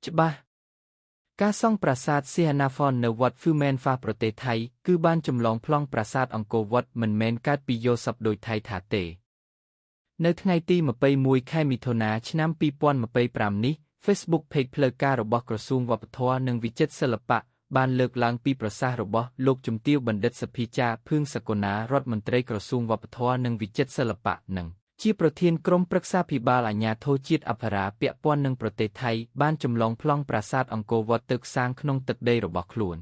ច្បាស់ការសង់ប្រាសាទសីហនាហ្វននៅវត្តហ្វឺមែនហ្វាប្រទេសថៃគឺបានចម្លងប្លង់ប្រាសាទអង្គរវត្តមិនមែនកើតពីយោស័ព្ទដូចថៃថាទេនៅថ្ងៃទី21ខែមិថុនាឆ្នាំ2025នេះ Facebook Page ផ្លូវការរបស់ក្រសួងវប្បធម៌និងវិចិត្រសិល្បៈបានលើកឡើងពីប្រសាសន៍របស់លោកជំទាវបណ្ឌិតសុភាចារភឿងសកុណារដ្ឋមន្ត្រីក្រសួងវប្បធម៌និងវិចិត្រសិល្បៈនិងជាប្រធានក្រុមប្រឹក្សាភិបាលអាជ្ញាធរជាតិអប្សរាពាក់ព័ន្ធនឹងប្រទេសថៃបានចម្លងប្លង់ប្រាសាទអង្គរវត្តទៅសាងក្នុងទឹកដីរបស់ខ្លួន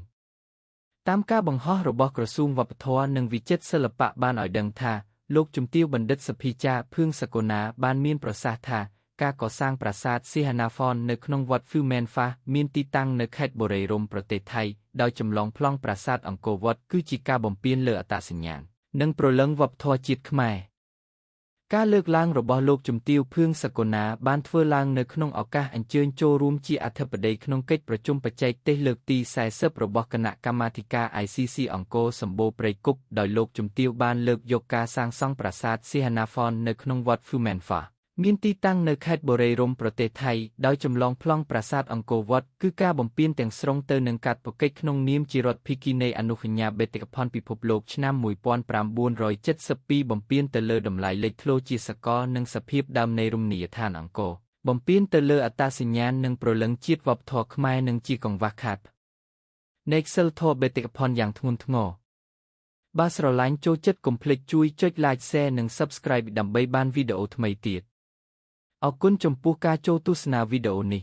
តាមការបង្ហោះរបស់ក្រសួងវប្បធម៌និងវិចិត្រសិល្បៈបានឲ្យដឹងថាលោកជំទាវបណ្ឌិតសុភាចារភឿងសកុណាបានមានប្រសាសន៍ថាការកសាងប្រាសាទសីហនាហ្វននៅក្នុងវត្តហ្វឺមែនហ្វាមានទីតាំងនៅខេត្តបុរីរំប្រទេសថៃដោយចម្លងប្លង់ប្រាសាទអង្គរវត្តគឺជាការបំពានលើអត្តសញ្ញាណនិងព្រលឹងវប្បធម៌ជាតិខ្មែរការលើកឡើងរបស់លោកជំទាវភឿងសកុណាបានធ្វើឡើងនៅក្នុងឱកាសអញ្ជើញចូលរួមជាអធិបតីក្នុងកិច្ចប្រជុំបច្ចេកទេសលើកទី40របស់គណៈកម្មាធិការ ICC អង្គរសម្បូរព្រៃគុកដោយលោកជំទាវបានលើកយកការសាងសង់ប្រាសាទសីហនាហ្វននៅក្នុងវត្តហ្វឺមែនហ្វាមានទីតាំងនៅខេត្តបុរីរំប្រទេសថៃដោយចម្លងប្លង់ប្រាសាទអង្គរវត្តគឺការបំពានទាំងស្រុងទៅនឹងកាតព្វកិច្ចក្នុងនាមជារដ្ឋភិក្ខុនៃអនុសញ្ញាបេតិកភណ្ឌពិភពលោកឆ្នាំ1972បំពានទៅលើតម្លៃលេចធ្លោជាសកលនិងសភាពដើមនៃរមណីយដ្ឋានអង្គរបំពានទៅលើអត្តសញ្ញាណនិងព្រលឹងជាតិវប្បធម៌ខ្មែរនិងជាកង្វះខាតនៃសីលធម៌បេតិកភណ្ឌយ៉ាងធ្ងន់ធ្ងរបើស្រឡាញ់ចូលចិត្តកុំភ្លេចជួយចុច Like Share និង Subscribe ដើម្បីបានវីដេអូថ្មីទៀតអរគុណចំពោះការចូលទស្សនាវីដេអូនេះ